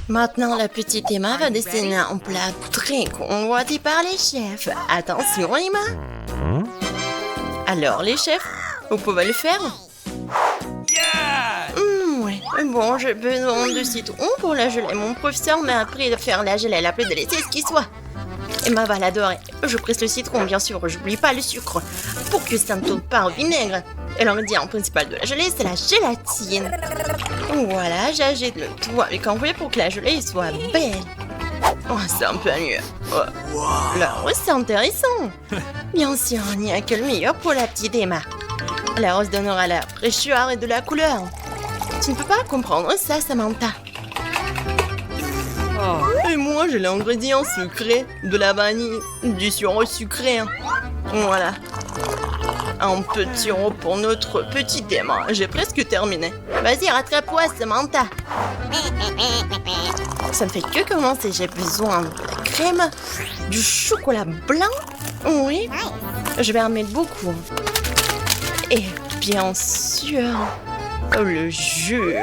Maintenant, la petite Emma va dessiner un plat très convoité par les chefs. Attention, Emma. Alors, les chefs, vous pouvez le faire? Ouais. Bon, j'ai besoin de citron pour la gelée. Mon professeur m'a appris de faire la gelée la plus délicieuse qui soit. Emma va l'adorer. Je presse le citron, bien sûr. J'oublie pas le sucre pour que ça ne tourne pas au vinaigre. Et l'ingrédient principal de la gelée, c'est la gélatine. Voilà, j'agite le tout avec un fouet pour que la gelée soit belle. Oh, c'est un peu mieux. Oh. Là, c'est intéressant. Bien sûr, il n'y a que le meilleur pour la petite Emma. La rose donnera la fraîcheur et de la couleur. Tu ne peux pas comprendre ça, Samantha. Et moi, j'ai l'ingrédient sucré, de la vanille, du sirop sucré. Voilà. Un peu de sirop pour notre petite Emma. J'ai presque terminé. Vas-y, rattrape-toi, Samantha. Ça ne fait que commencer. J'ai besoin de la crème, du chocolat blanc. Oui. Je vais en mettre beaucoup. Et bien sûr, le jus.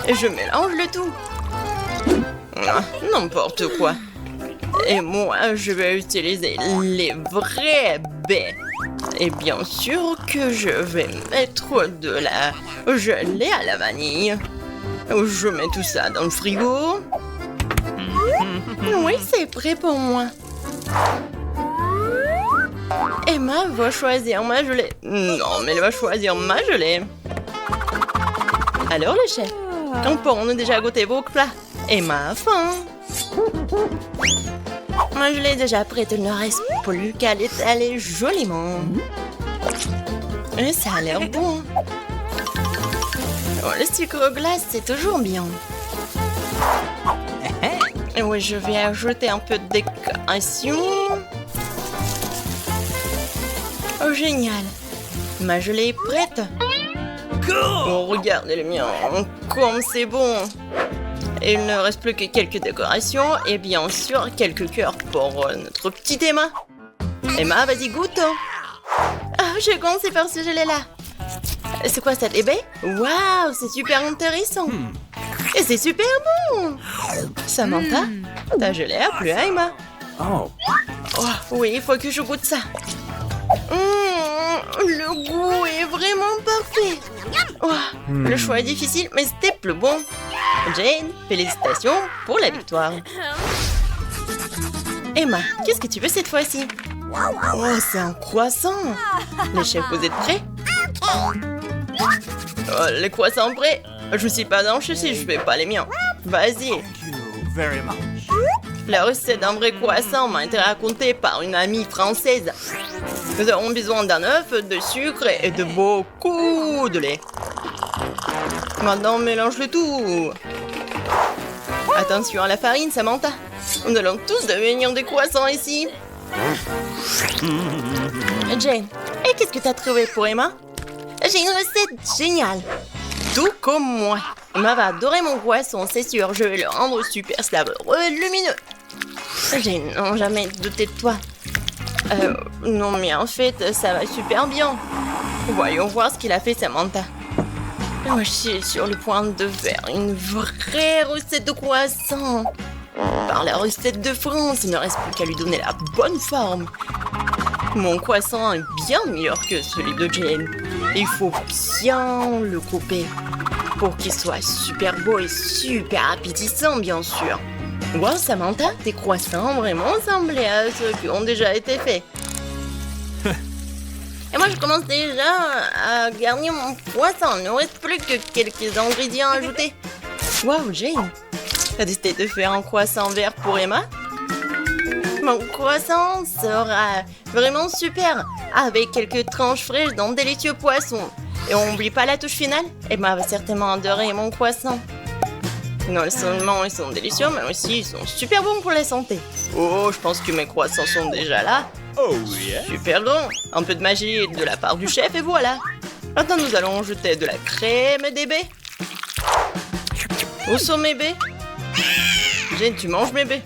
Et je mélange le tout. N'importe quoi. Et moi, je vais utiliser les vrais baies. Et bien sûr que je vais mettre de la gelée à la vanille. Je mets tout ça dans le frigo. Oui, c'est prêt pour moi. Emma va choisir ma gelée. Non, mais elle va choisir ma gelée. Alors, les chefs, quand pourrons-nous déjà goûter vos plats? Emma a faim. Ma gelée est déjà prête, il ne reste plus qu'à l'étaler joliment. Et ça a l'air bon. Oh, le sucre glace, c'est toujours bien. Et oui, je vais ajouter un peu de décoration. Oh, génial. Ma gelée est prête. Oh, regardez le mien. Comme c'est bon. Et il ne reste plus que quelques décorations et bien sûr quelques cœurs pour notre petite Emma. Emma, vas-y, goûte. Ah, j'ai commencé par ce gelée-là. C'est quoi ça, des baies? Waouh, c'est super intéressant. Et c'est super bon. Samantha, ta gelée a plu à Emma. Oh, oui, il faut que je goûte ça. Le goût est vraiment parfait. Oh, le choix est difficile, mais c'était plus bon. Jane, félicitations pour la victoire. Emma, qu'est-ce que tu veux cette fois-ci? Oh, c'est un croissant. Les chefs, vous êtes prêts? Oh, les croissants prêts? Je suis pas dans si je fais pas les miens. Vas-y. La recette d'un vrai croissant m'a été racontée par une amie française. Nous avons besoin d'un œuf, de sucre et de beaucoup de lait. Maintenant, mélange le tout. Attention à la farine, Samantha. Nous allons tous devenir des croissants ici. Jane, et qu'est-ce que tu as trouvé pour Emma? J'ai une recette géniale. Tout comme moi. Emma va adorer mon croissant, c'est sûr. Je vais le rendre super savoureux et lumineux. Jane, non, jamais douté de toi. Non, mais en fait, ça va super bien. Voyons voir ce qu'il a fait, Samantha. Je suis sur le point de faire une vraie recette de croissant. Par la recette de France, il ne reste plus qu'à lui donner la bonne forme. Mon croissant est bien meilleur que celui de Jane. Il faut bien le couper pour qu'il soit super beau et super appétissant, bien sûr. Wow, Samantha, tes croissants vraiment semblaient à ceux qui ont déjà été faits. Et moi, je commence déjà à garnir mon croissant. Il ne reste plus que quelques ingrédients ajoutés. Wow, Jane, t'as décidé de faire un croissant vert pour Emma? Mon croissant sera vraiment super, avec quelques tranches fraîches d'un délicieux poisson. Et on n'oublie pas la touche finale. Emma va certainement adorer mon croissant. Non seulement ils sont délicieux, mais aussi ils sont super bons pour la santé. Oh, je pense que mes croissants sont déjà là. Oh yeah. Super grand. Un peu de magie de la part du chef et voilà. Maintenant, nous allons jeter de la crème et des baies. Où sont mes baies? Jane, tu manges mes baies?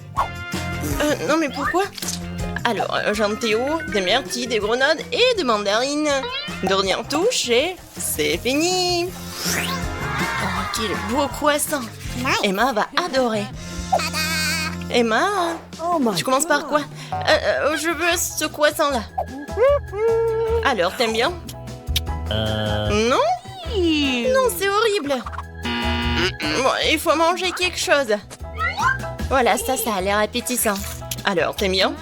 Non, mais pourquoi? Alors, j'en ai où? Des myrtilles, des grenades et des mandarines. Dernière touche et c'est fini. Oh, quel beau croissant. Emma va adorer. Emma, tu commences par quoi? Je veux ce croissant-là. Alors, t'aimes bien? Non? Non, c'est horrible. Bon, il faut manger quelque chose. Voilà, ça a l'air appétissant. Alors, t'aimes bien?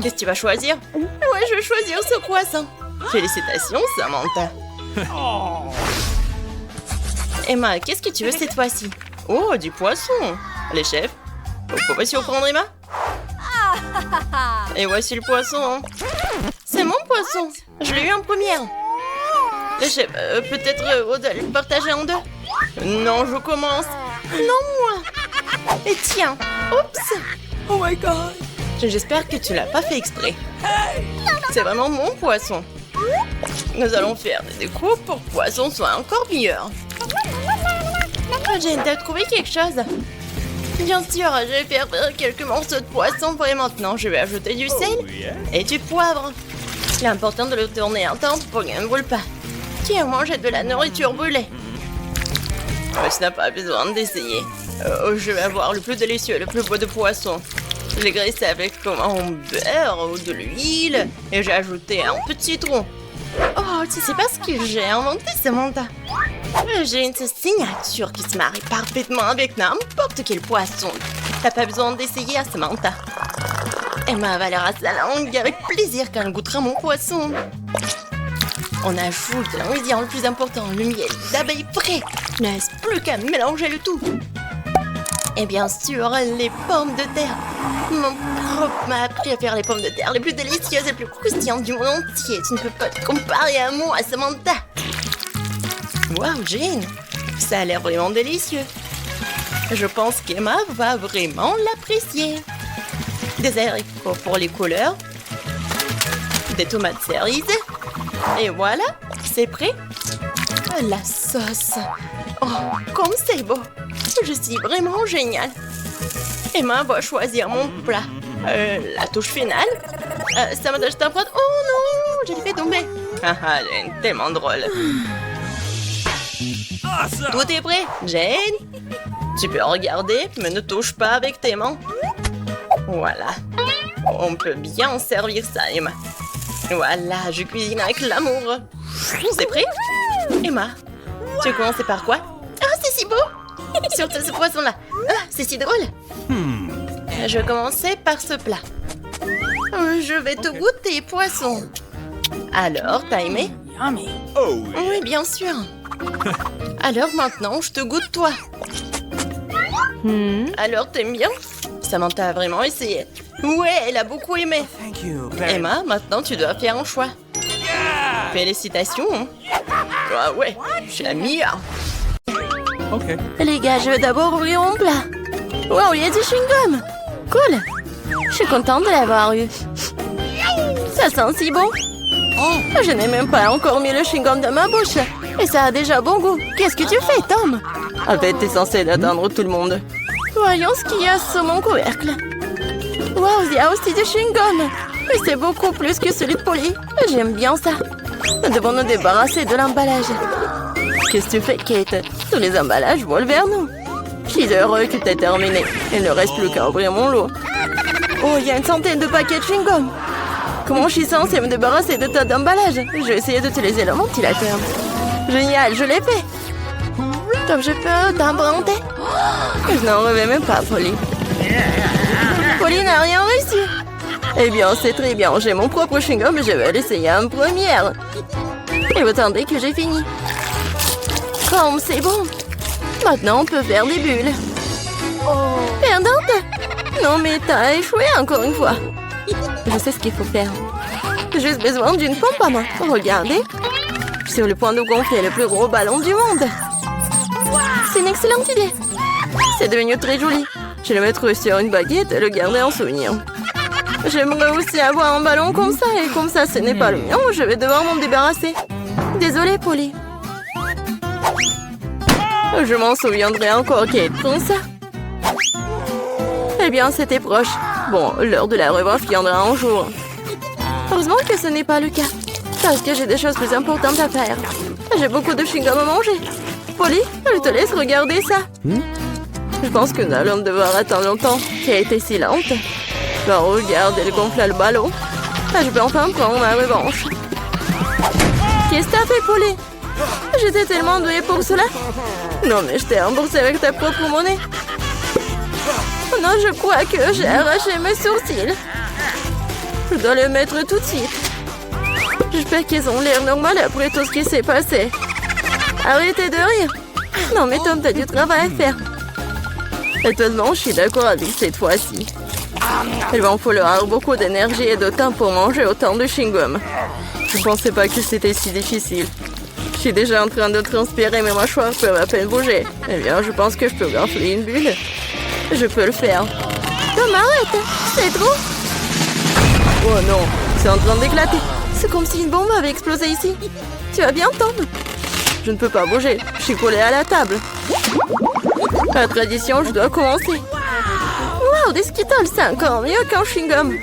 Qu'est-ce que tu vas choisir? Ouais, je vais choisir ce croissant. Félicitations, Samantha. Emma, qu'est-ce que tu veux cette fois-ci? Oh, du poisson. Les chefs, vous pouvez surprendre Emma? Et voici le poisson. C'est mon poisson. Je l'ai eu en première. Les chefs, peut-être vous allez le partager en deux? Non, je commence. Non, moi. Et tiens. Oups. Oh my god! J'espère que tu l'as pas fait exprès. C'est vraiment mon poisson. Nous allons faire des découpes pour que le poisson soit encore meilleur. J'ai trouvé quelque chose. Bien sûr, je vais faire quelques morceaux de poisson pour et maintenant. Je vais ajouter du sel et du poivre. Il est important de le tourner un temps pour qu'il ne brûle pas. Tiens, manger de la nourriture brûlée. Tu n'as pas besoin d'essayer. Je vais avoir le plus délicieux, le plus beau de poisson. Je l'ai graissé avec un beurre ou de l'huile et j'ai ajouté un peu de citron. Oh, tu sais pas ce que j'ai inventé, Samantha? J'ai une signature qui se marie parfaitement avec n'importe quel poisson. T'as pas besoin d'essayer, Samantha. Emma avalera sa langue avec plaisir quand elle goûtera mon poisson. On ajoute l'ingrédient le plus important, le miel d'abeille frais. Il ne reste plus qu'à mélanger le tout. Et bien sûr, les pommes de terre. Mon prof m'a appris à faire les pommes de terre les plus délicieuses et les plus croustillantes du monde entier. Tu ne peux pas te comparer à moi, Samantha. Waouh, Jane, ça a l'air vraiment délicieux. Je pense qu'Emma va vraiment l'apprécier. Des haricots pour les couleurs. Des tomates cerises. Et voilà, c'est prêt. La sauce. Oh, comme c'est beau. Je suis vraiment géniale. Emma va choisir mon plat. La touche finale. Samantha, je t'apprends. Oh non, je l'ai fait tomber. Haha, Jane, tellement drôle. Tout est prêt, Jane. Tu peux regarder, mais ne touche pas avec tes mains. Voilà. On peut bien servir ça, Emma. Voilà, je cuisine avec l'amour. C'est prêt? Emma, tu veux commencer par quoi? Ah, c'est si beau! Surtout ce poisson-là. Ah, c'est si drôle. Je vais commencer par ce plat. Je vais te goûter, poisson. Alors, t'as aimé? Oui, bien sûr. Alors maintenant, je te goûte toi. Alors, t'aimes bien? Samantha a vraiment essayé. Ouais, elle a beaucoup aimé. Emma, maintenant tu dois faire un choix. Félicitations. Ah ouais, je suis la meilleure. Les gars, je vais d'abord ouvrir mon plat. Wow, il y a du chewing-gum. Cool. Je suis contente de l'avoir eu. Ça sent si bon. Je n'ai même pas encore mis le chewing-gum dans ma bouche. Et ça a déjà bon goût. Qu'est-ce que tu fais, Tom? En fait, t'es censé atteindre tout le monde. Voyons ce qu'il y a sur mon couvercle. Wow, il y a aussi du chewing-gum. Mais c'est beaucoup plus que celui de Polly. J'aime bien ça. Nous devons nous débarrasser de l'emballage. Qu'est-ce que tu fais, Kate? Tous les emballages volent vers nous. Je suis heureux que tu aies terminé. Il ne reste plus qu'à ouvrir mon lot. Oh, il y a une centaine de paquets de chewing-gum. Comment je suis censée me débarrasser de tas d'emballages? Je vais essayer d'utiliser le ventilateur. Génial, je l'ai fait. Top, je peux t'emprunter? Je n'en reviens même pas, Polly. Polly n'a rien réussi. Eh bien, c'est très bien. J'ai mon propre chewing-gum et je vais l'essayer en première. Et vous attendez que j'ai fini. Comme c'est bon. Maintenant, on peut faire des bulles. Perdante? Non, mais t'as échoué encore une fois. Je sais ce qu'il faut faire. J'ai juste besoin d'une pompe à main. Regardez. Je suis sur le point de gonfler le plus gros ballon du monde. C'est une excellente idée. C'est devenu très joli. Je vais le mettre sur une baguette et le garder en souvenir. J'aimerais aussi avoir un ballon comme ça. Et comme ça, ce n'est pas le mien, je vais devoir m'en débarrasser. Désolée, Polly. Je m'en souviendrai encore, Kate, comme ça. Eh bien, c'était proche. Bon, l'heure de la revanche viendra un jour. Heureusement que ce n'est pas le cas. Parce que j'ai des choses plus importantes à faire. J'ai beaucoup de chewing-gum à manger. Polly, je te laisse regarder ça. Je pense que nous allons devoir attendre longtemps. Kate est si lente. Bah regarde, elle gonfle le ballon. Ah, je peux enfin prendre ma revanche. Qu'est-ce que t'as fait, Polly? J'étais tellement douée pour cela. Non, mais je t'ai remboursé avec ta propre monnaie. Oh non, je crois que j'ai arraché mes sourcils. Je dois le mettre tout de suite. J'espère qu'ils ont l'air normal après tout ce qui s'est passé. Arrêtez de rire. Non, mais Tom, t'as du travail à faire. Étonnamment, je suis d'accord avec cette fois-ci. Il va en falloir beaucoup d'énergie et de temps pour manger autant de chewing-gum. Je pensais pas que c'était si difficile. Je suis déjà en train de transpirer, mes mâchoires peuvent à peine bouger. Eh bien, je pense que je peux gonfler une bulle. Je peux le faire. Tom, arrête! C'est trop! Oh non, c'est en train d'éclater. C'est comme si une bombe avait explosé ici. Tu vas bien, Tom? Je ne peux pas bouger. Je suis collée à la table. La tradition, je dois commencer. Waouh, des Skittles, c'est encore mieux qu'un chewing-gum.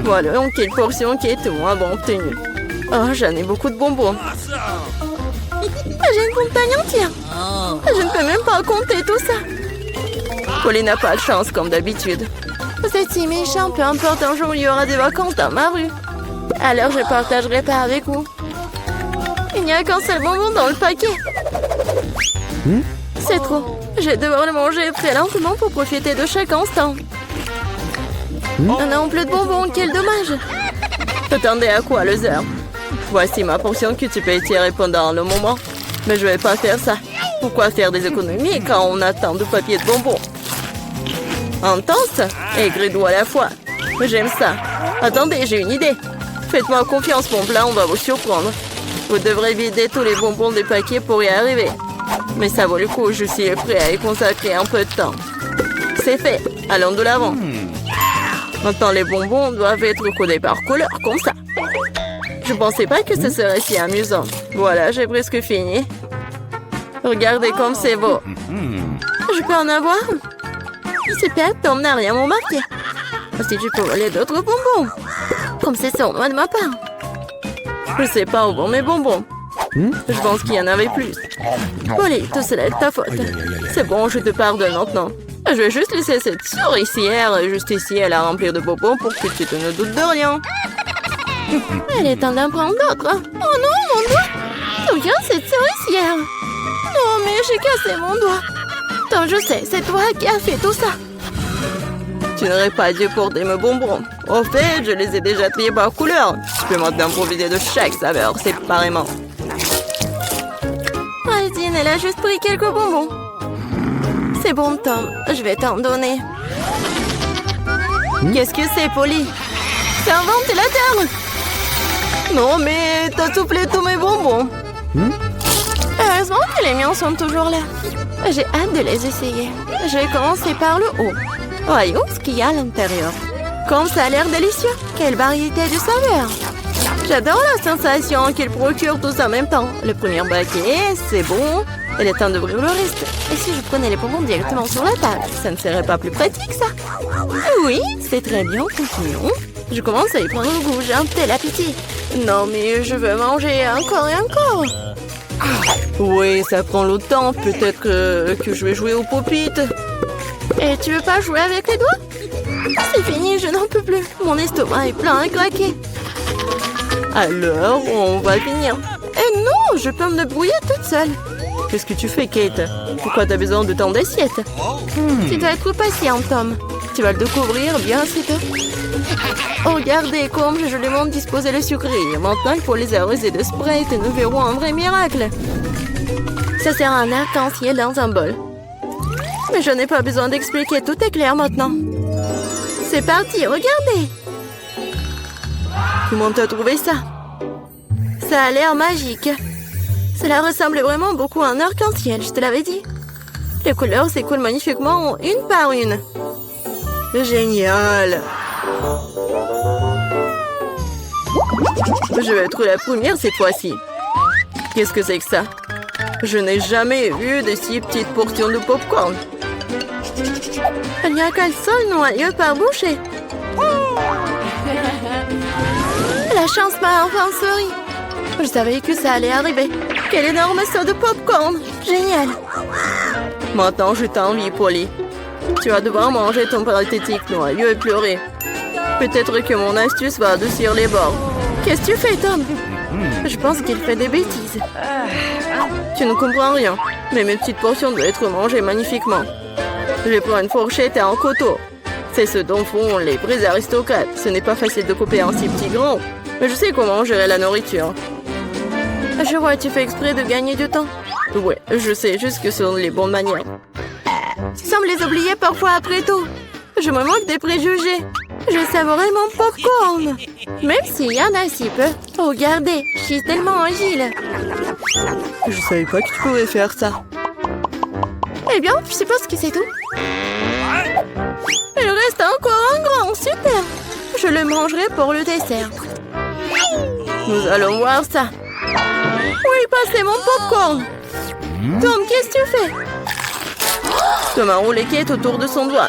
Voilà, donc quelle portion qui est moins bon obtenue. Oh, j'en ai beaucoup de bonbons. J'ai une montagne entière. Je ne peux même pas compter tout ça. Polly n'a pas de chance, comme d'habitude. Vous êtes si méchant, peu importe, un jour il y aura des vacances dans ma rue. Alors je partagerai pas avec vous. Il n'y a qu'un seul bonbon dans le paquet. C'est trop. Je vais devoir le manger très lentement pour profiter de chaque instant. Non, plus de bonbons, quel dommage. T'attendais à quoi, Loser? Voici ma portion que tu peux étirer pendant le moment. Mais je vais pas faire ça. Pourquoi faire des économies quand on a tant de papier de bonbons? Intense et gris-doux à la fois. J'aime ça. Attendez, j'ai une idée. Faites-moi confiance, mon plan, on va vous surprendre. Vous devrez vider tous les bonbons des paquets pour y arriver. Mais ça vaut le coup, je suis prêt à y consacrer un peu de temps. C'est fait, allons de l'avant. Maintenant, les bonbons doivent être codés par couleur, comme ça. Je pensais pas que ce serait si amusant. Voilà, j'ai presque fini. Regardez comme c'est beau. Je peux en avoir? Super, Tom n'a rien remarqué. Si tu peux voler d'autres bonbons. Comme c'est sournois de ma part. Je sais pas où vont mes bonbons. Je pense qu'il y en avait plus. Polly, tout cela est de ta faute. C'est bon, je te pardonne maintenant. Je vais juste laisser cette souricière juste ici à la remplir de bonbons pour que tu te ne doutes de rien. Elle est temps d'en prendre d'autres. Oh non, mon doigt! D'où vient cette souricière? Non, mais j'ai cassé mon doigt. Tom, je sais, c'est toi qui as fait tout ça. Tu n'aurais pas dû porter mes bonbons. Au fait, je les ai déjà triés par couleur. Tu peux maintenant profiter de chaque saveur séparément. Christine, elle a juste pris quelques bonbons. C'est bon, Tom. Je vais t'en donner. Qu'est-ce que c'est, Polly? C'est un ventilateur. Non, mais t'as soufflé tous mes bonbons. Heureusement que les miens sont toujours là. J'ai hâte de les essayer. Je vais commencer par le haut. Voyons ce qu'il y a à l'intérieur. Comme ça a l'air délicieux. Quelle variété de saveurs. J'adore la sensation qu'il procure tous en même temps. Le premier paquet, c'est bon. Il est temps d'ouvrir le reste. Et si je prenais les bonbons directement sur la table, ça ne serait pas plus pratique, ça? Oui, c'est très bien. Continuons. Je commence à y prendre le goût. J'ai un tel appétit. Non, mais je veux manger encore et encore. Oui, ça prend le temps. Peut-être que je vais jouer au pop-it. Et tu veux pas jouer avec les doigts? C'est fini, je n'en peux plus. Mon estomac est plein à craquer. Alors, on va finir. Eh non, je peux me débrouiller toute seule. Qu'est-ce que tu fais, Kate? Pourquoi t'as besoin de tant d'assiettes? Tu dois être patient, Tom. Tu vas le découvrir bien assez tôt. Oh, regardez comme j'ai joliment disposé le sucre. Maintenant, il faut les arroser de Sprite et nous verrons un vrai miracle. Ça sert à un arc-en-ciel dans un bol. Mais je n'ai pas besoin d'expliquer, tout est clair maintenant. C'est parti, regardez. Comment t'as trouvé ça? Ça a l'air magique. Cela ressemble vraiment beaucoup à un arc-en-ciel, je te l'avais dit. Les couleurs s'écoulent magnifiquement une par une. Génial. Je vais être la première cette fois-ci. Qu'est-ce que c'est que ça? Je n'ai jamais vu de si petites portions de popcorn. Il n'y a qu'un seul noyau par bouchée. La chance m'a enfin souri. Je savais que ça allait arriver. Quel énorme saut de popcorn. Génial. Maintenant, je t'envie, Polly. Tu vas devoir manger ton pathétique noyau et pleurer. Peut-être que mon astuce va adoucir les bords. Qu'est-ce que tu fais, Tom? Je pense qu'il fait des bêtises. Tu ne comprends rien, mais mes petites portions doivent être mangées magnifiquement. Je prends une fourchette et un couteau. C'est ce dont font les vrais aristocrates. Ce n'est pas facile de couper un si petit grand, mais je sais comment gérer la nourriture. Je vois, tu fais exprès de gagner du temps. Ouais, je sais juste que ce sont les bonnes manières. Tu sembles les oublier parfois après tout. Je me moque des préjugés. Je savourais mon popcorn. Même s'il y en a si peu. Regardez, je suis tellement agile. Je savais pas que tu pouvais faire ça. Eh bien, je suppose que c'est tout. Il reste encore un grand, super. Je le mangerai pour le dessert. Nous allons voir ça. Oui, passez mon popcorn. Tom, qu'est-ce que tu fais? Tom a roulé Kate autour de son doigt.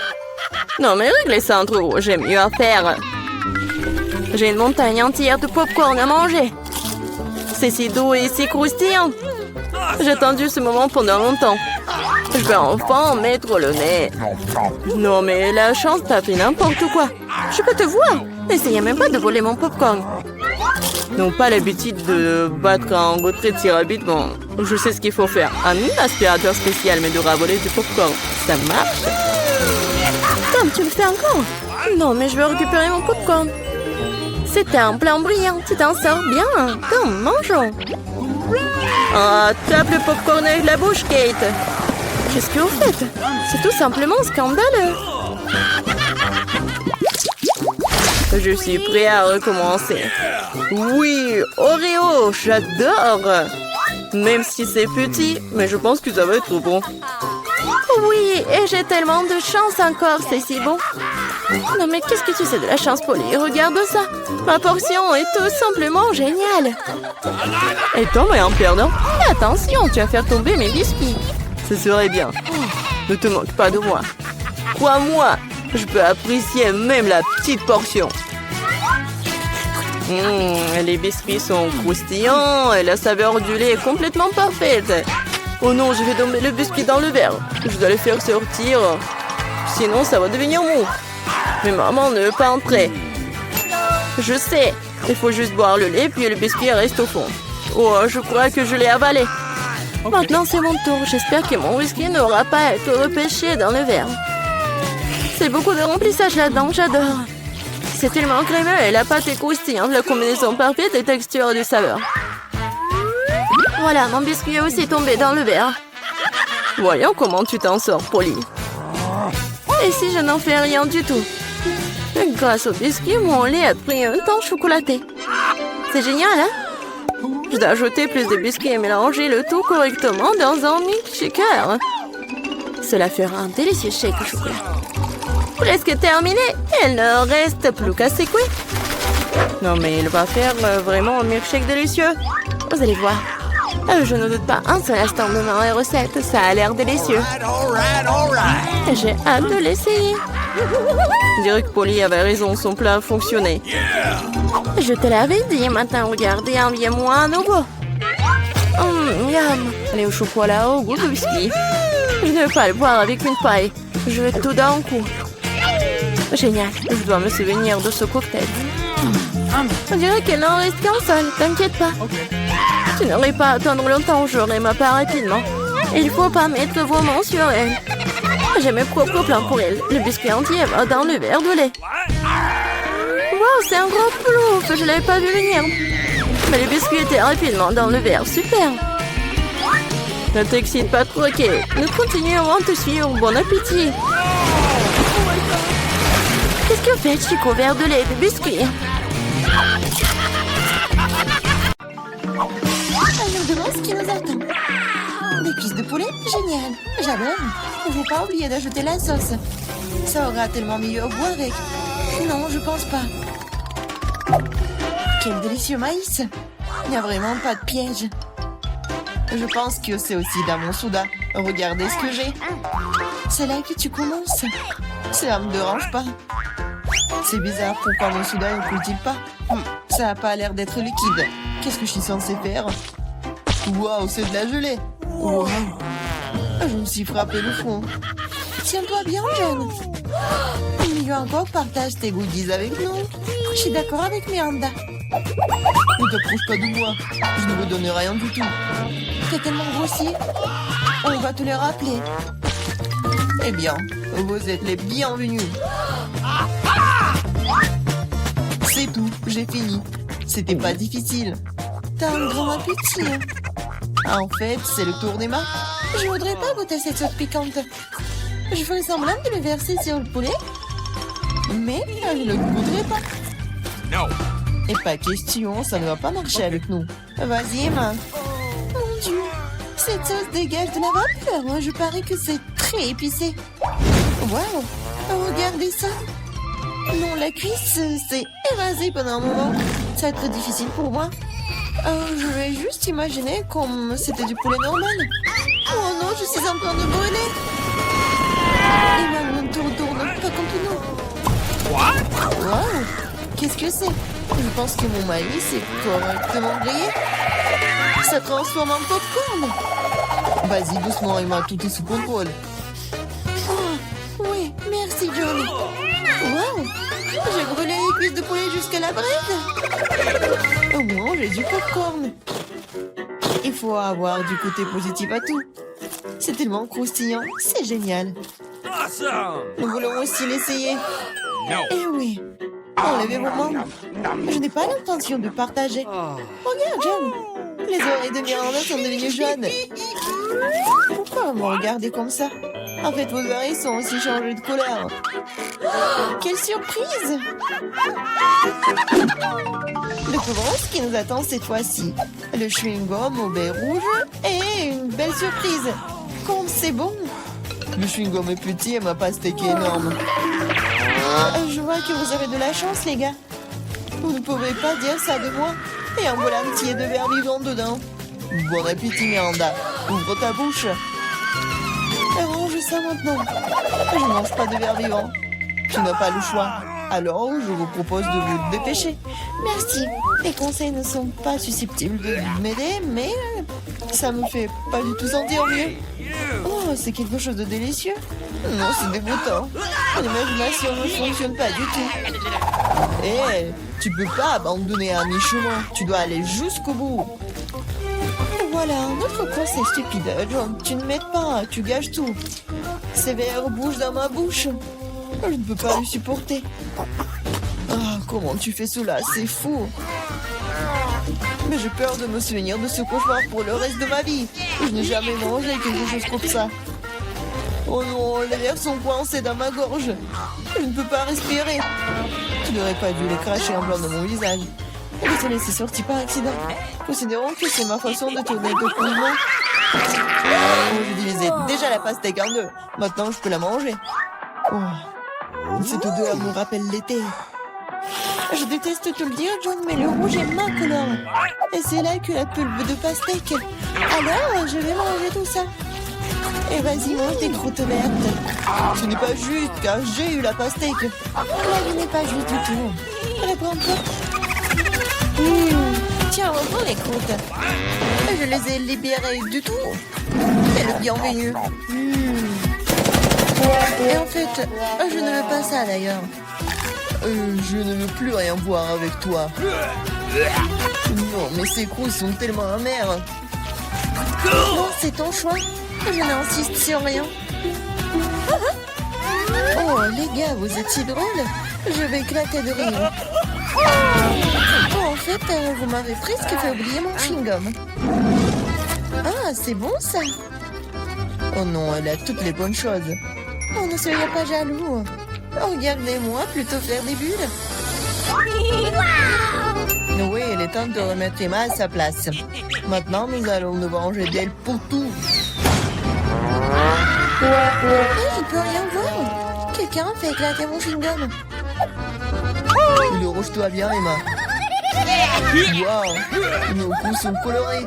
Non, mais réglez ça entre vous, j'ai mieux à faire. J'ai une montagne entière de popcorn à manger. C'est si doux et si croustillant. J'ai attendu ce moment pendant longtemps. Je vais enfin mettre le nez. Non, mais la chance t'a fait n'importe quoi. Je peux te voir. N'essayez même pas de voler mon popcorn. N'ont pas l'habitude de battre un retrait de si rapidement. Je sais ce qu'il faut faire. Un aspirateur spécial, mais de raboler du popcorn. Ça marche. Tom, tu le fais encore? Non, mais je veux récupérer mon popcorn. C'était un plan brillant. Tu t'en sors bien. Tom, mangeons. Ah, tape le popcorn avec la bouche, Kate. Qu'est-ce que vous faites? C'est tout simplement scandaleux. Je suis prêt à recommencer. Oui, Oreo, j'adore. Même si c'est petit, mais je pense que ça va être bon. Oui, et j'ai tellement de chance encore, c'est si bon. Non mais qu'est-ce que tu sais de la chance, Polly? Regarde ça. Ma portion est tout simplement géniale. Et Tom est un perdant. Attention, tu vas faire tomber mes biscuits. Ce serait bien. Ne te moque pas de moi. Crois-moi, je peux apprécier même la petite portion. Les biscuits sont croustillants et la saveur du lait est complètement parfaite. Oh non, je vais tomber le biscuit dans le verre. Je dois le faire sortir. Sinon, ça va devenir mou. Mais maman ne veut pas entrer. Je sais. Il faut juste boire le lait, puis le biscuit reste au fond. Oh, je crois que je l'ai avalé. Maintenant, c'est mon tour. J'espère que mon whisky n'aura pas à être repêché dans le verre. C'est beaucoup de remplissage là-dedans, j'adore. C'est tellement crémeux et la pâte est croustillante. La combinaison parfaite des textures et de saveurs. Voilà, mon biscuit est aussi tombé dans le verre. Voyons comment tu t'en sors, Polly. Et si je n'en fais rien du tout? Grâce au biscuit, mon lait a pris un temps chocolaté. C'est génial, hein? Je dois ajouter plus de biscuits et mélanger le tout correctement dans un milkshaker. Cela fera un délicieux shake au chocolat. Presque terminé. Il ne reste plus qu'à secouer. Non, mais il va faire vraiment un milkshake délicieux. Vous allez voir. Je ne doute pas un seul instant de ma recette. Ça a l'air délicieux. J'ai hâte de l'essayer. Je dirais que Polly avait raison. Son plat a fonctionné. Je te l'avais dit. Maintenant, regardez, enviez-moi un nouveau. Miam. Allez au chocolat au goût de biscuit. Je ne veux pas le boire avec une paille. Je veux tout d'un coup. Génial. Je dois me souvenir de ce cocktail. On dirait qu'il n'en reste qu'un seul. T'inquiète pas. Tu n'aurais pas à attendre longtemps. J'aurai ma part rapidement. Il faut pas mettre vos mains sur elle. J'ai mes propres plans pour elle. Le biscuit entier va dans le verre de lait. Wow, c'est un gros plouf. Je l'avais pas vu venir. Mais le biscuit était rapidement dans le verre. Super. Ne t'excite pas trop, ok. Nous continuerons à te suivre. Bon appétit. Qu'est-ce que fait Chico? Verre de lait et de biscuits. Je me demande ce qui nous attend. Des cuisses de poulet? Génial. J'adore. Il ne faut pas oublier d'ajouter la sauce. Ça aura tellement mieux au goût avec. Non, je pense pas. Quel délicieux maïs. Il n'y a vraiment pas de piège. Je pense que c'est aussi dans mon soda. Regardez ce que j'ai. C'est là que tu commences. Ça me dérange pas. C'est bizarre, pourquoi mon soda ne coule-t-il pas? Ça n'a pas l'air d'être liquide. Qu'est-ce que je suis censée faire? Waouh, c'est de la gelée. Wow. Je me suis frappé le front. Tiens-toi bien, jeune. Il encore partage tes goodies avec nous. Je suis d'accord avec Miranda. Ne t'approche pas de moi. Je ne vous donne rien du tout. T'es tellement grossier. On va te le rappeler. Eh bien, vous êtes les bienvenus. C'est tout, j'ai fini. C'était pas difficile. T'as un grand appétit. Ah, en fait, c'est le tour d'Emma. Je voudrais pas goûter cette sauce piquante. Je ferai semblant de le verser sur le poulet. Mais je ne le goûterai pas. No. Et pas question, ça ne va pas marcher avec nous. Vas-y, Emma. Mon Dieu, cette sauce dégage de la vapeur. Je parie que c'est très épicé. Waouh, regardez ça. Non, la cuisse s'est évasée pendant un moment. Ça va être difficile pour moi. Je vais juste imaginer comme c'était du poulet normal. Oh non, je suis en train de brûler. Emma, ne te retourne pas contre nous. Waouh, qu'est-ce que c'est? Je pense que mon maïs est correctement grillé. Ça transforme en popcorn. Vas-y, doucement, Emma, tout est sous contrôle. Oh, oui, merci, John. Waouh, j'ai brûlé les cuisses de poulet jusqu'à la braise. Au moins, j'ai du popcorn. Il faut avoir du côté positif à tout. C'est tellement croustillant, c'est génial. Awesome. Nous voulons aussi l'essayer. No. Eh oui, enlevez vos mains. Je n'ai pas l'intention de partager. Regarde, John. Les oreilles de Miranda sont devenues jaunes. Pourquoi vous me regardez comme ça? En fait, vos oreilles sont aussi changées de couleur. Quelle surprise! Découvrons ce qui nous attend cette fois-ci. Le chewing-gum au baie rouge et une belle surprise. Comme c'est bon! Le chewing-gum est petit et ma pastèque est énorme. Je vois que vous avez de la chance, les gars. Vous ne pouvez pas dire ça de moi. Et un bol entier de verre vivant dedans. Bon appétit, Miranda. Ouvre ta bouche. Range ça maintenant. Je ne mange pas de verre vivant. Tu n'as pas le choix. Alors, je vous propose de vous dépêcher. Merci. Les conseils ne sont pas susceptibles de m'aider, mais ça me fait pas du tout sentir mieux. Oh, c'est quelque chose de délicieux. Non, c'est dégoûtant. L'imagination ne fonctionne pas du tout. Eh, tu peux pas abandonner à mi-chemin. Tu dois aller jusqu'au bout. Voilà, un autre conseil stupide. John, tu ne m'aides pas, tu gâches tout. Ces verres bougent dans ma bouche. Je ne peux pas le supporter. Ah, comment tu fais cela? C'est fou. Mais j'ai peur de me souvenir de ce cauchemar pour le reste de ma vie. Je n'ai jamais mangé quelque chose comme ça. Oh non, les verres sont coincés dans ma gorge. Je ne peux pas respirer. Tu n'aurais pas dû les cracher en blanc dans mon visage. Désolé, c'est sorti par accident. Considérons que c'est ma façon de tourner le mouvement. Oh, je divisais déjà la pastèque en deux. Maintenant, je peux la manger. Oh, cette odeur me rappelle l'été. Je déteste te le dire, John, mais le rouge est ma couleur. Et c'est là que la pulpe de pastèque. Alors, je vais manger tout ça. Et vas-y, mange des croûtes vertes. Ce n'est pas juste, car j'ai eu la pastèque. La vie n'est pas juste du tout. Reprends-toi. Tiens, reprends les croûtes. Je les ai libérées du tout. C'est le bienvenu. Et en fait, je ne veux pas ça d'ailleurs. Je ne veux plus rien voir avec toi. Non, mais ces croûtes sont tellement amères. Non, c'est ton choix. Je n'insiste sur rien. Oh, les gars, vous êtes si drôles. Je vais éclater de rire. Oh, en fait, vous m'avez presque fait oublier mon chewing-gum. Ah, c'est bon ça. Oh non, elle a toutes les bonnes choses. Oh, ne soyez pas jaloux. Regardez-moi plutôt faire des bulles. Oui, il est temps de remettre Emma à sa place. Maintenant, nous allons nous venger d'elle pour tout. Je ne peux rien voir. Quelqu'un fait éclater mon chewing-gum. Rouge-toi bien, Emma. Waouh, nos coups sont colorés.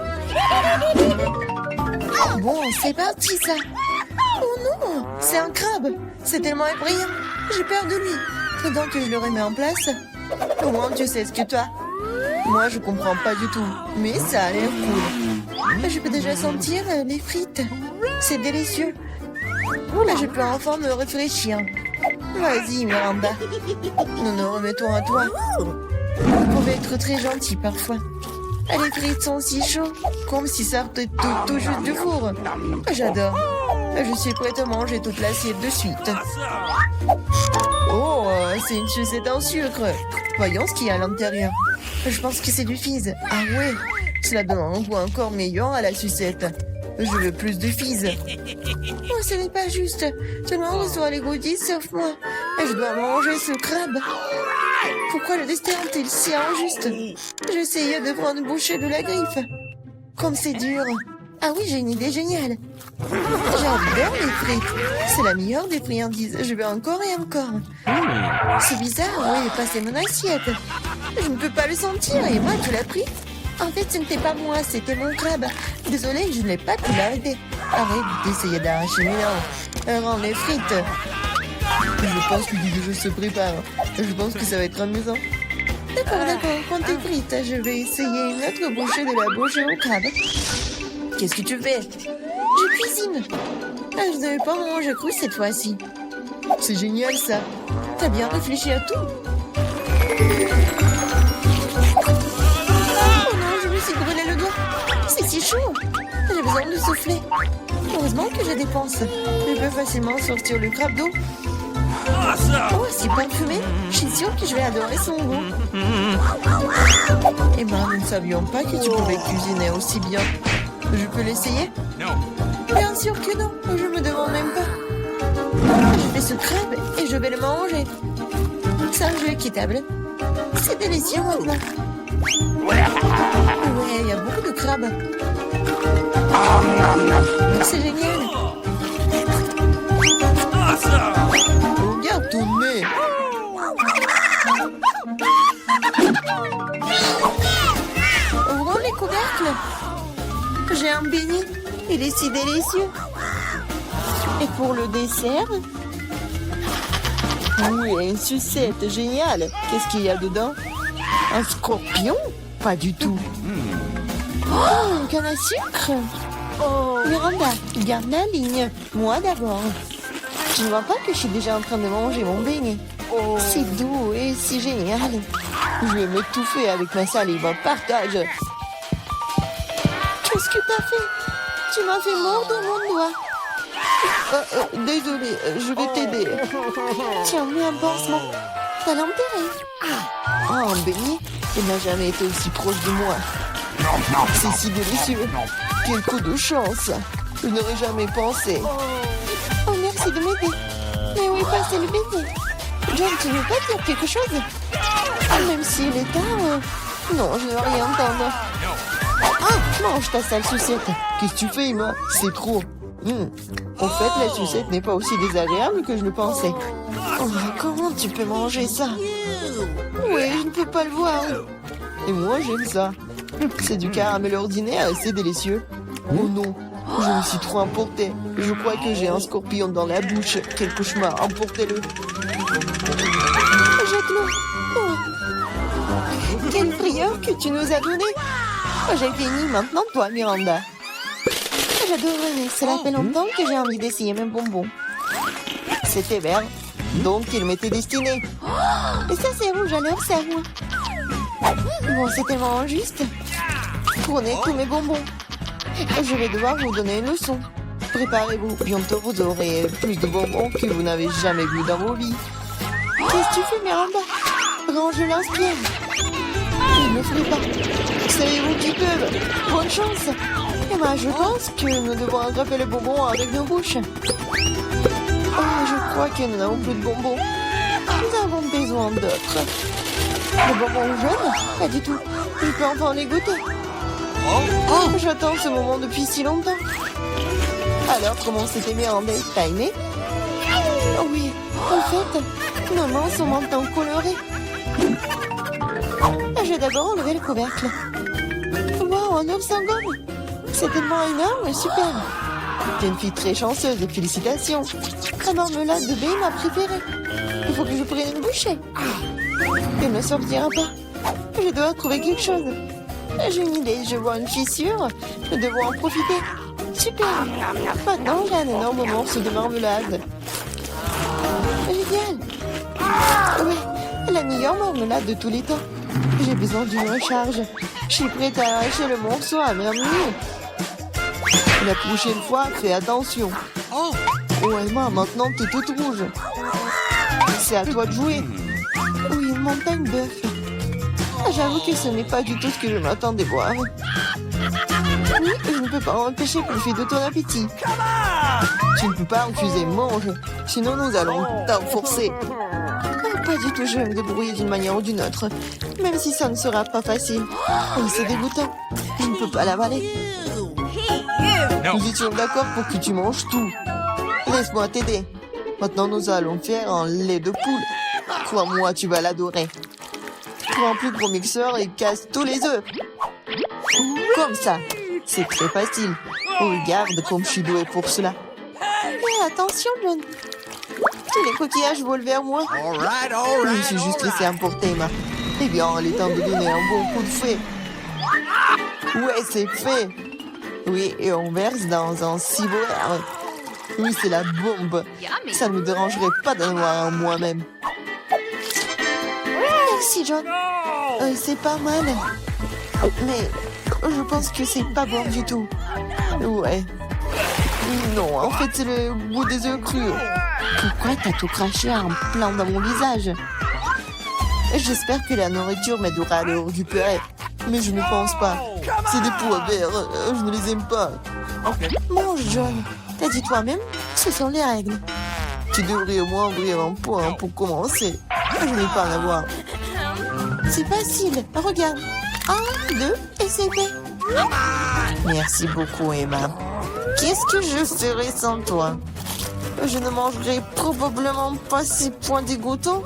Bon, c'est parti, ça. Oh non, c'est un crabe. C'est tellement effrayant. J'ai peur de lui. Pendant que je le remets en place, au moins tu sais ce que tu as. Moi, je comprends pas du tout, mais ça a l'air cool. Je peux déjà sentir les frites. C'est délicieux. Là, je peux enfin me réfléchir. Vas-y, Miranda. Nous nous remettons à toi. Vous pouvez être très gentil parfois. Les frites sont si chaudes, comme si ça sortait tout juste du four. J'adore. Je suis prête à manger toute l'assiette de suite. Awesome! Oh, c'est une sucette en sucre. Voyons ce qu'il y a à l'intérieur. Je pense que c'est du fizz. Ah ouais, cela donne un goût encore meilleur à la sucette. Je veux plus de fizz. Oh, ce n'est pas juste. Tout le monde reçoit les goodies sauf moi. Je dois manger ce crabe. Pourquoi le destin est-il si injuste? J'essayais de prendre une bouchée de la griffe. Comme c'est dur. Ah oui, j'ai une idée géniale. J'adore les frites. C'est la meilleure des friandises. Je veux encore et encore. C'est bizarre, oui, passer mon assiette. Je ne peux pas le sentir. Et moi, tu l'as pris? En fait, ce n'était pas moi, c'était mon crabe. Désolée, je n'ai pas pu l'arrêter. Arrête d'essayer d'arracher mes dents. Rends les frites. Je pense que du jeu se prépare. Je pense que ça va être amusant. D'accord, prends tes frites. Je vais essayer une autre bouchée de la bouche au crabe. Qu'est-ce que tu fais? Je cuisine. Je ne vais pas manger cru cette fois-ci. C'est génial ça. T'as bien réfléchi à tout. Oh non, je me suis brûlé le doigt. C'est si chaud. J'ai besoin de souffler. Heureusement que je dépense. Je peux facilement sortir le crabe d'eau. Awesome! Oh, c'est parfumé. Je suis sûre que je vais adorer son goût. Eh ben, nous ne savions pas que tu pouvais cuisiner aussi bien. Je peux l'essayer? No! Bien sûr que non. Je me demande même pas. Je fais ce crabe et je vais le manger. C'est un jeu équitable. C'est délicieux maintenant. Ouais, il y a beaucoup de crabes. C'est génial. Awesome! Regarde ton nez. Ouvrons les couvercles. J'ai un béni. Il est si délicieux. Et pour le dessert? Oui, une sucette géniale. Qu'est-ce qu'il y a dedans? Un scorpion? Pas du tout. Oh, une canne à sucre. Oh, Miranda, garde la ligne. Moi d'abord. Tu ne vois pas que je suis déjà en train de manger mon beignet? C'est doux et si génial. Je vais m'étouffer avec ma salive. Partage. Qu'est-ce que t'as fait? Tu m'as fait mordre mon doigt. Désolée, je vais t'aider. Tiens, mets un pansement. T'as l'enterrer. Oh, un beignet? Il n'a jamais été aussi proche de moi. C'est si délicieux. Quel coup de chance. Je n'aurais jamais pensé. Oh, merci de m'aider. Mais où est passé le beignet? John, tu ne veux pas dire quelque chose? Même s'il est tard... Non, je ne veux rien entendre. Ah, mange ta sale sucette. Qu'est-ce que tu fais, Emma? C'est trop. En fait, la sucette n'est pas aussi désagréable que je le pensais. Oh, comment tu peux manger ça? Oui, je ne peux pas le voir. Et moi, j'aime ça. C'est du caramel ordinaire et c'est délicieux. Oh non, je me suis trop emportée. Je crois que j'ai un scorpion dans la bouche. Quel cauchemar, emportez-le. Jette-le. Oh. Quelle frayeur que tu nous as donné. Oh, j'ai fini, maintenant toi, Miranda. J'adorerais, cela fait longtemps que j'ai envie d'essayer mes bonbons. C'était vert, donc il m'était destiné. Et ça c'est rouge, alors c'est à moi. Bon, c'est tellement injuste. Prenez tous mes bonbons. Je vais devoir vous donner une leçon. Préparez-vous, bientôt vous aurez plus de bonbons que vous n'avez jamais vu dans vos vies. Qu'est-ce que tu fais, Miranda? Range l'inspire. Je ne le ferai pas. Savez-vous qui peuvent? Bonne chance. Et moi, je pense que nous devons attraper les bonbons avec nos bouches. Oh, je crois que nous n'avons plus de bonbons. Nous avons besoin d'autres. Les bonbons jaunes? Pas du tout. Je peux enfin les goûter. Oh, j'attends ce moment depuis si longtemps. Alors, comment c'était Miranda? T'as aimé? Oh oui, en fait, nos mains sont maintenant colorées. Je vais d'abord enlever le couvercle. Wow, un œuf sans gomme. C'est tellement énorme et superbe. T'es une fille très chanceuse et félicitations. La marmelade de baie est ma préférée. Il faut que je prenne une bouchée. Elle ne sortira pas. Je dois trouver quelque chose. J'ai une idée, je vois une fissure. Nous devons en profiter. Super. Maintenant, j'ai un énorme morceau de marmelade. Génial. Ouais, la meilleure marmelade de tous les temps. J'ai besoin d'une recharge. Je suis prête à arracher le morceau à merveille. La prochaine fois, fais attention. Oh Emma, maintenant t'es toute rouge. C'est à toi de jouer. Oui, une montagne d'œufs. J'avoue que ce n'est pas du tout ce que je m'attendais voir. Oui, je ne peux pas empêcher profiter de ton appétit. Tu ne peux pas refuser, mange. Sinon nous allons t'enforcer. Pas du tout, je vais me débrouiller d'une manière ou d'une autre. Même si ça ne sera pas facile. Oh, c'est dégoûtant. Je ne peux pas l'avaler. Nous étions d'accord pour que tu manges tout. Laisse-moi t'aider. Maintenant, nous allons faire un lait de poule. Crois-moi, tu vas l'adorer. Prends un plus gros mixeur et casse tous les œufs. Comme ça. C'est très facile. Regarde comme je suis douée pour cela. Mais attention, John. Tous les coquillages volent vers moi. Je me suis juste laissé emporter, Emma. Eh bien, il est temps de donner un bon coup de fouet. Ouais, c'est fait. Oui, et on verse dans un ciboire. Oui, c'est la bombe. Ça ne me dérangerait pas d'en avoir un moi-même. Merci, John. C'est pas mal. Mais je pense que c'est pas bon du tout. Ouais. Non, en fait, c'est le goût des œufs crus. Pourquoi t'as tout craché en plein dans mon visage? J'espère que la nourriture m'aidera à le récupérer. Mais je ne pense pas. C'est des pois verts. Je ne les aime pas. Mange, John. T'as dit toi-même, ce sont les règles. Tu devrais au moins ouvrir un point pour commencer. Je n'ai pas à en avoir. C'est facile. Regarde. 1, 2, et c'est fait. Merci beaucoup, Emma. Qu'est-ce que je ferais sans toi? Je ne mangerai probablement pas ces points dégoûtants.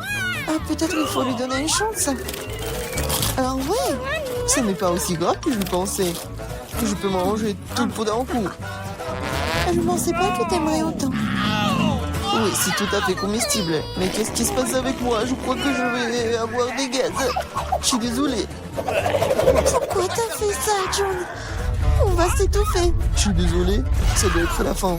Peut-être il faut lui donner une chance. Alors ouais, ce n'est pas aussi grave que je le pensais. Je peux manger tout le pot d'un coup. Je ne pensais pas que t'aimerais autant. Oui, c'est tout à fait comestible. Mais qu'est-ce qui se passe avec moi? Je crois que je vais avoir des gaz. Je suis désolée. Pourquoi t'as fait ça, John? On va s'étouffer. Je suis désolée, ça doit être la fin.